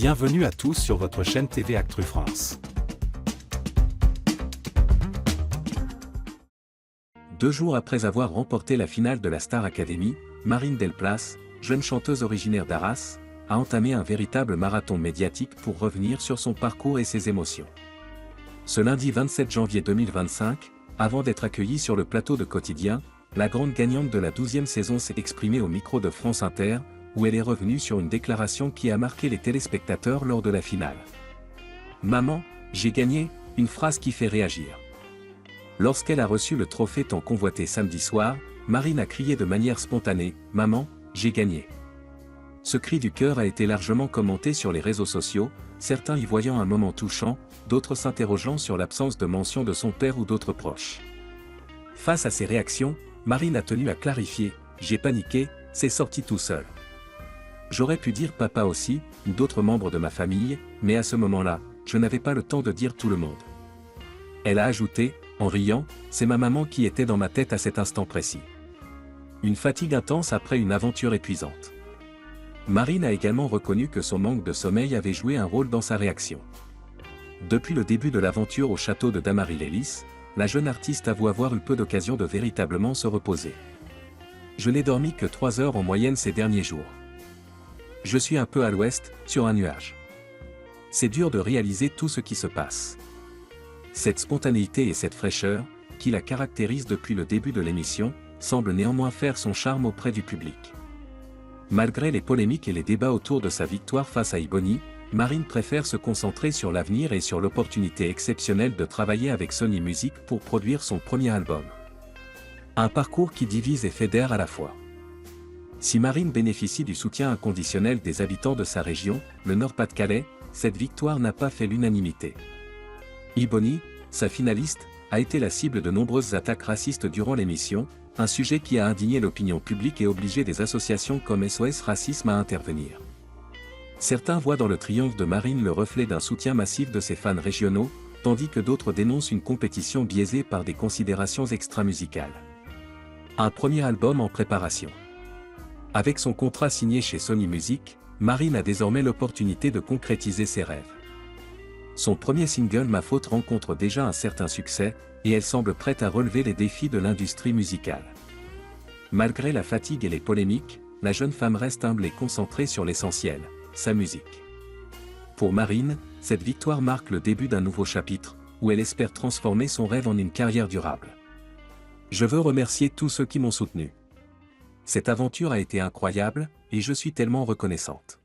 Bienvenue à tous sur votre chaîne TV Actu France. 2 jours après avoir remporté la finale de la Star Academy, Marine Delplace, jeune chanteuse originaire d'Arras, a entamé un véritable marathon médiatique pour revenir sur son parcours et ses émotions. Ce lundi 27 janvier 2025, avant d'être accueillie sur le plateau de Quotidien, la grande gagnante de la 12e saison s'est exprimée au micro de France Inter, où elle est revenue sur une déclaration qui a marqué les téléspectateurs lors de la finale. « Maman, j'ai gagné », une phrase qui fait réagir. Lorsqu'elle a reçu le trophée tant convoité samedi soir, Marine a crié de manière spontanée « Maman, j'ai gagné ». Ce cri du cœur a été largement commenté sur les réseaux sociaux, certains y voyant un moment touchant, d'autres s'interrogeant sur l'absence de mention de son père ou d'autres proches. Face à ces réactions, Marine a tenu à clarifier « J'ai paniqué, c'est sorti tout seul. J'aurais pu dire papa aussi, ou d'autres membres de ma famille, mais à ce moment-là, je n'avais pas le temps de dire tout le monde. » Elle a ajouté, en riant, « C'est ma maman qui était dans ma tête à cet instant précis. » Une fatigue intense après une aventure épuisante. Marine a également reconnu que son manque de sommeil avait joué un rôle dans sa réaction. Depuis le début de l'aventure au château de Damary-Lélis, la jeune artiste avoue avoir eu peu d'occasion de véritablement se reposer. « Je n'ai dormi que 3 heures en moyenne ces derniers jours. Je suis un peu à l'ouest, sur un nuage. C'est dur de réaliser tout ce qui se passe. » Cette spontanéité et cette fraîcheur, qui la caractérisent depuis le début de l'émission, semblent néanmoins faire son charme auprès du public. Malgré les polémiques et les débats autour de sa victoire face à Ebony, Marine préfère se concentrer sur l'avenir et sur l'opportunité exceptionnelle de travailler avec Sony Music pour produire son premier album. Un parcours qui divise et fédère à la fois. Si Marine bénéficie du soutien inconditionnel des habitants de sa région, le Nord-Pas-de-Calais, cette victoire n'a pas fait l'unanimité. Ebony, sa finaliste, a été la cible de nombreuses attaques racistes durant l'émission, un sujet qui a indigné l'opinion publique et obligé des associations comme SOS Racisme à intervenir. Certains voient dans le triomphe de Marine le reflet d'un soutien massif de ses fans régionaux, tandis que d'autres dénoncent une compétition biaisée par des considérations extra-musicales. Un premier album en préparation. Avec son contrat signé chez Sony Music, Marine a désormais l'opportunité de concrétiser ses rêves. Son premier single Ma Faute rencontre déjà un certain succès, et elle semble prête à relever les défis de l'industrie musicale. Malgré la fatigue et les polémiques, la jeune femme reste humble et concentrée sur l'essentiel, sa musique. Pour Marine, cette victoire marque le début d'un nouveau chapitre, où elle espère transformer son rêve en une carrière durable. Je veux remercier tous ceux qui m'ont soutenu. Cette aventure a été incroyable, et je suis tellement reconnaissante.